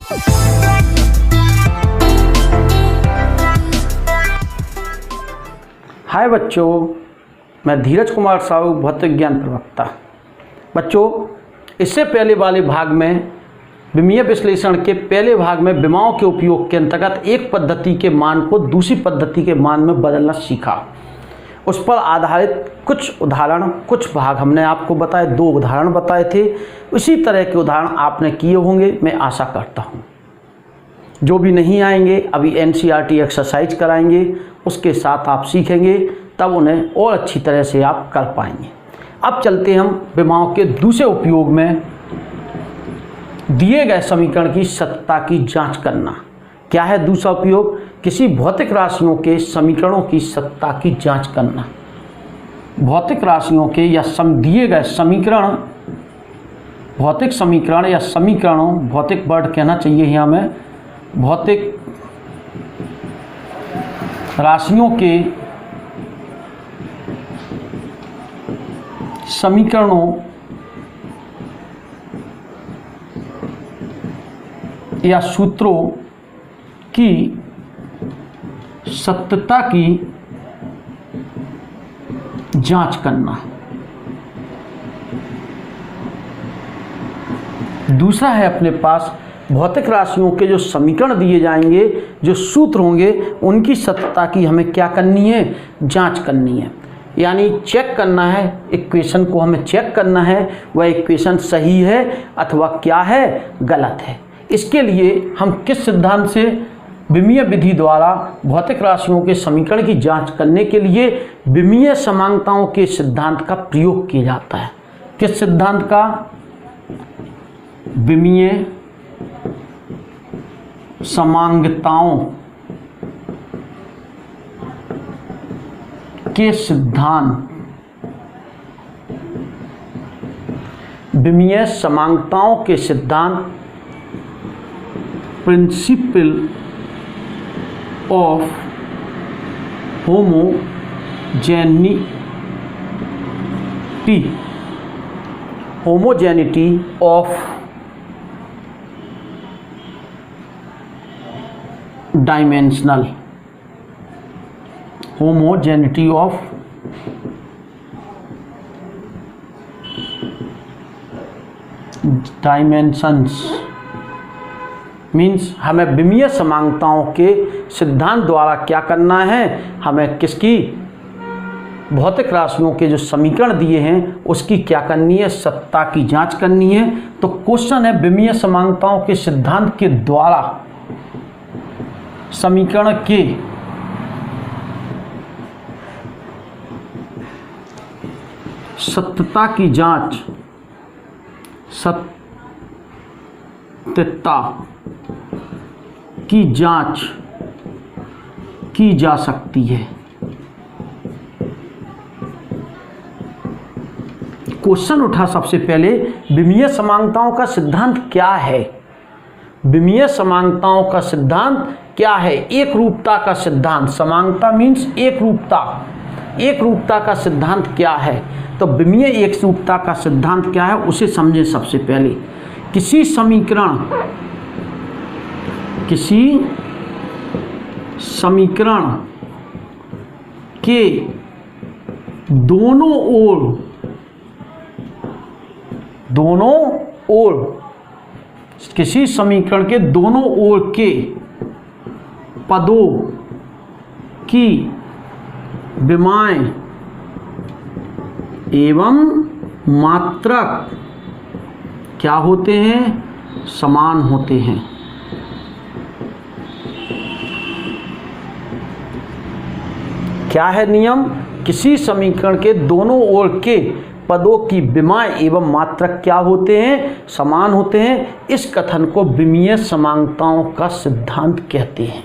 हाय बच्चों, मैं धीरज कुमार साहू, भौतिक ज्ञान प्रवक्ता। बच्चों, इससे पहले वाले भाग में विमीय विश्लेषण के पहले भाग में विमाओं के उपयोग के अंतर्गत एक पद्धति के मान को दूसरी पद्धति के मान में बदलना सीखा। उस पर आधारित कुछ उदाहरण, कुछ भाग हमने आपको बताए, 2 उदाहरण बताए थे। उसी तरह के उदाहरण आपने किए होंगे, मैं आशा करता हूँ। जो भी नहीं आएंगे, अभी NCERT एक्सरसाइज कराएंगे, उसके साथ आप सीखेंगे, तब उन्हें और अच्छी तरह से आप कर पाएंगे। अब चलते हम विमाओं के दूसरे उपयोग में, दिए गए समीकरण की सत्यता की जांच करना। क्या है दूसरा उपयोग? किसी भौतिक राशियों के समीकरणों की सत्यता की जांच करना। भौतिक राशियों के या दिए गए समीकरण, भौतिक समीकरण या समीकरणों, भौतिक वर्ड कहना चाहिए यहाँ में, भौतिक राशियों के समीकरणों या सूत्रों की सत्यता की जांच करना। दूसरा है अपने पास भौतिक राशियों के जो समीकरण दिए जाएंगे, जो सूत्र होंगे, उनकी सत्यता की हमें क्या करनी है? जांच करनी है। यानी चेक करना है, इक्वेशन को हमें चेक करना है, वह इक्वेशन सही है अथवा क्या है, गलत है। इसके लिए हम किस सिद्धांत से, विमीय विधि द्वारा भौतिक राशियों के समीकरण की जांच करने के लिए विमीय समांगताओं के सिद्धांत का प्रयोग किया जाता है। किस सिद्धांत का? विमीय समांगताओं के सिद्धांत। विमीय समांगताओं के सिद्धांत, principle of homogeneity of dimensional, homogeneity of dimensions means हमें विमीय समांगताओं के सिद्धांत द्वारा क्या करना है? हमें किसकी, भौतिक राशियों के जो समीकरण दिए हैं उसकी क्या करनी है? सत्ता की जांच करनी है। तो क्वेश्चन है, विमीय समांगताओं के सिद्धांत के द्वारा समीकरण के सत्यता की जांच, सत्यता की जांच की जा सकती है। क्वेश्चन उठा सबसे पहले, विमीय समांगताओं का सिद्धांत क्या है? विमीय समांगताओं का सिद्धांत क्या है? एक रूपता का सिद्धांत। समांगता मीन्स एक रूपता। एक रूपता का सिद्धांत क्या है? तो विमीय एक रूपता का सिद्धांत क्या है उसे समझें सबसे पहले। किसी समीकरण के दोनों ओर किसी समीकरण के दोनों ओर के पदों की विमाएं एवं मात्रक क्या होते हैं? समान होते हैं। क्या है नियम? किसी समीकरण के दोनों ओर के पदों की विमाएं एवं मात्रक क्या होते हैं? समान होते हैं। इस कथन को विमीय समांगताओं का सिद्धांत कहते हैं।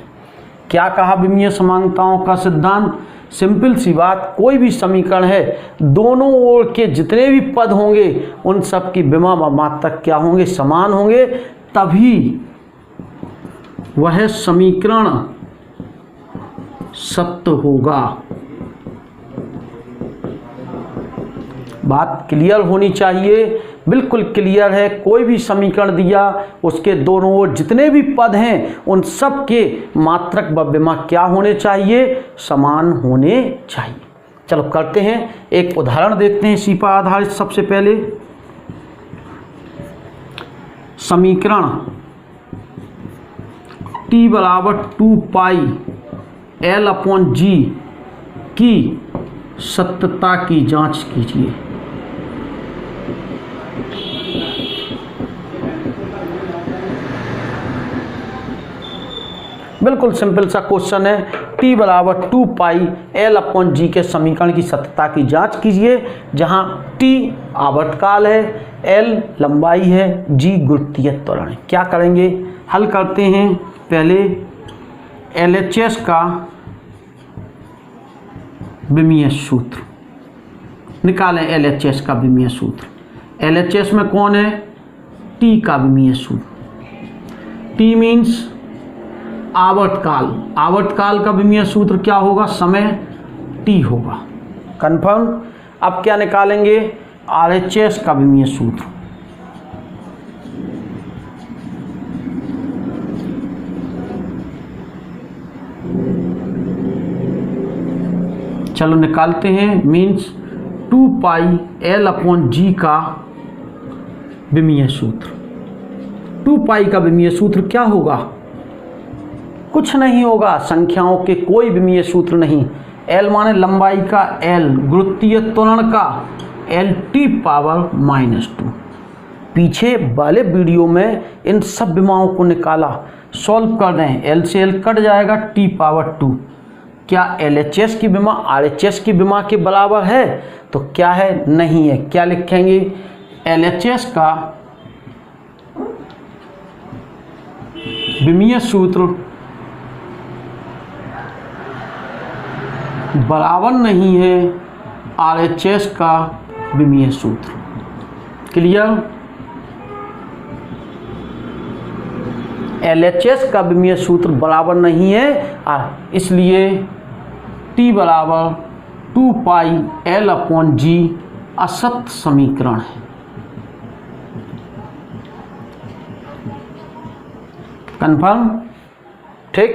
क्या कहा विमीय समांगताओं का सिद्धांत? सिंपल सी बात, कोई भी समीकरण है, दोनों ओर के जितने भी पद होंगे उन सब की विमा व मात्रक क्या होंगे? समान होंगे। तभी वह समीकरण सत्य होगा। बात क्लियर होनी चाहिए। बिल्कुल क्लियर है। कोई भी समीकरण दिया उसके दोनों ओर जितने भी पद हैं उन सब के मात्रक व विमा क्या होने चाहिए, समान होने चाहिए। चलो करते हैं, एक उदाहरण देखते हैं इसी पर आधारित। सबसे पहले समीकरण t बराबर 2 पाई L/G की सत्यता की जांच कीजिए। बिल्कुल सिंपल सा क्वेश्चन है। t बराबर 2 पाई L/G के समीकरण की सत्यता की जांच कीजिए, जहां t आवर्तकाल है, L लंबाई है, G गुरुत्वीय त्वरण है। क्या करेंगे, हल करते हैं। पहले LHS का विमीय सूत्र निकालें। LHS का विमीय सूत्र, LHS में कौन है, t का विमीय सूत्र। t मीन्स आवर्तकाल, आवर्तकाल का विमीय सूत्र क्या होगा, समय t होगा। कंफर्म। अब क्या निकालेंगे, RHS का विमीय सूत्र। चलो निकालते हैं। मीन्स 2 पाई L/G का विमीय सूत्र। 2 पाई का विमीय सूत्र क्या होगा, कुछ नहीं होगा, संख्याओं के कोई विमीय सूत्र नहीं। L माने लंबाई का L, गुरुत्वीय त्वरण का L⁻²। पीछे वाले वीडियो में इन सब विमाओं को निकाला, सॉल्व कर दें। L से L कट जाएगा, T⁻²। क्या LHS की विमा RHS की विमा के बराबर है, तो क्या है, नहीं है। क्या लिखेंगे, LHS का विमीय सूत्र बराबर नहीं है RHS का विमीय सूत्र। क्लियर। LHS का विमीय सूत्र बराबर नहीं है, इसलिए t बराबर 2 पाई L/G असत्य समीकरण है। कंफर्म। ठीक,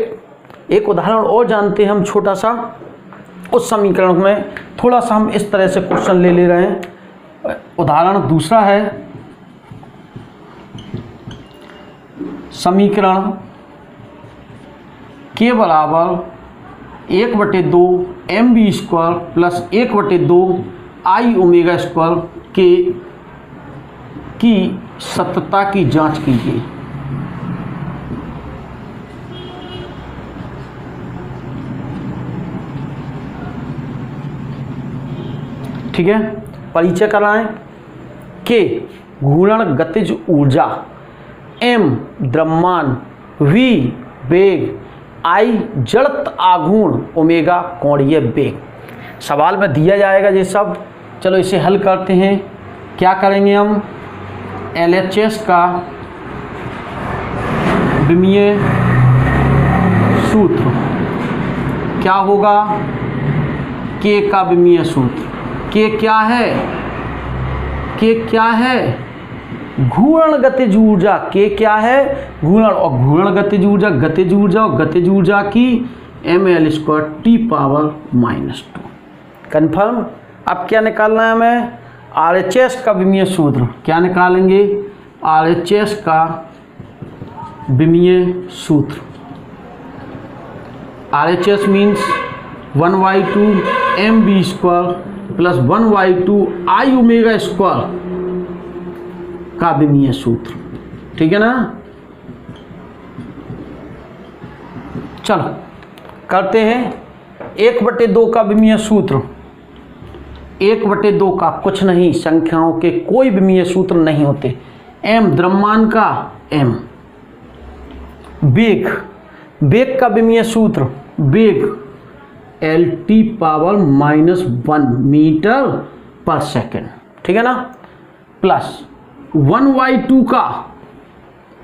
एक उदाहरण और जानते हैं हम छोटा सा। उस समीकरण में थोड़ा सा हम इस तरह से क्वेश्चन ले रहे हैं। उदाहरण दूसरा है, समीकरण k बराबर 1/2 mv² प्लस 1/2 i⍵² के की सत्यता की जांच कीजिए। ठीक है, परिचय कराएं। k घूर्ण गतिज ऊर्जा, m द्रव्यमान, v वेग, i जड़त्व आघूर्ण, ओमेगा कोणीय वेग। सवाल में दिया जाएगा ये सब। चलो इसे हल करते हैं। क्या करेंगे हम, LHS का विमीय सूत्र क्या होगा, k का विमीय सूत्र। k क्या है, k क्या है, घूर्ण गतिज ऊर्जा। k क्या है, घूर्ण, और घूर्ण गतिज ऊर्जा, गतिज ऊर्जा और गतिज ऊर्जा की ml² T⁻²। कंफर्म। अब क्या निकालना है हमें, RHS का विमीय सूत्र। क्या निकालेंगे, RHS का विमीय सूत्र। RHS means 1/2 mv² plus 1/2 i⍵² का विमीय सूत्र। ठीक है ना। चलो करते हैं। 1/2 का विमीय सूत्र, 1/2 का कुछ नहीं, संख्याओं के कोई विमीय सूत्र नहीं होते। m द्रव्यमान का m, वेग, वेग का विमीय सूत्र, वेग L⁻⁻1 मीटर पर सेकेंड। ठीक है ना। प्लस 1/2 का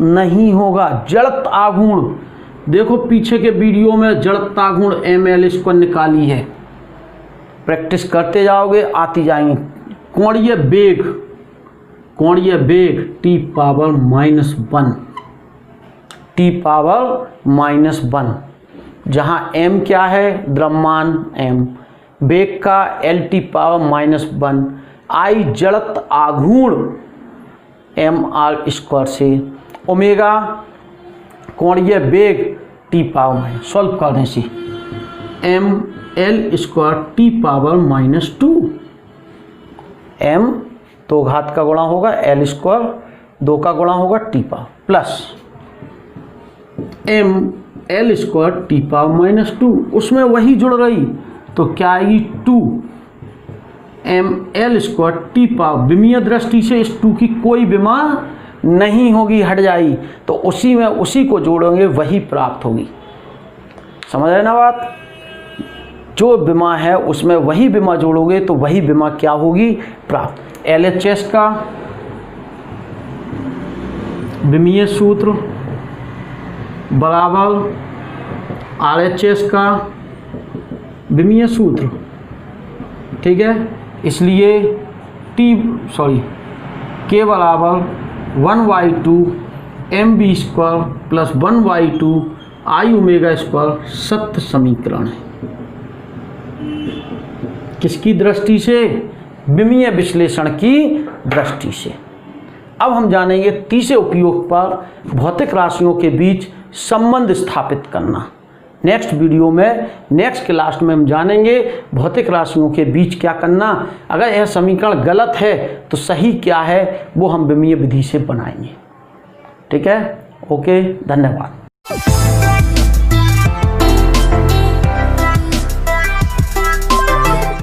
नहीं होगा, जड़त्व आघूर्ण। देखो पीछे के वीडियो में जड़त्व आघूर्ण ml² निकाली है, प्रैक्टिस करते जाओगे आती जाएंगी। कोणीय वेग कोणीय वेग t पावर -1, t पावर -1, जहाँ m क्या है, द्रव्यमान m, वेग का L t पावर -1, I जड़त्व आघूर्ण mr² से, ओमेगा कोणीय वेग t पावर सॉल्व कर दें सी ml² t पावर -2, m तो घात का गुणा होगा, l² 2 का गुणा होगा t power, plus ml² t power -2, उसमें वही जुड़ रही तो क्या आएगी 2 ml² t पावर, विमीय दृष्टि से इस 2 की कोई विमा नहीं होगी, हट जाएगी, तो उसी में उसी को जोड़ेंगे वही प्राप्त होगी। समझ रहे ना बात, जो विमा है उसमें वही विमा जोड़ोगे तो वही विमा क्या होगी, प्राप्त। LHS का विमीय सूत्र बराबर RHS का विमीय सूत्र, ठीक है, इसलिए K बराबर 1/2 mv² प्लस 1/2 I⍵² सत्य समीकरण है। किसकी दृष्टि से, विमीय विश्लेषण की दृष्टि से। अब हम जानेंगे तीसरे उपयोग पर भौतिक राशियों के बीच संबंध स्थापित करना। नेक्स्ट वीडियो में, नेक्स्ट क्लास में हम जानेंगे भौतिक राशियों के बीच क्या करना, अगर यह समीकरण गलत है तो सही क्या है वो हम विमीय विधि से बनाएंगे। ठीक है, ओके, धन्यवाद।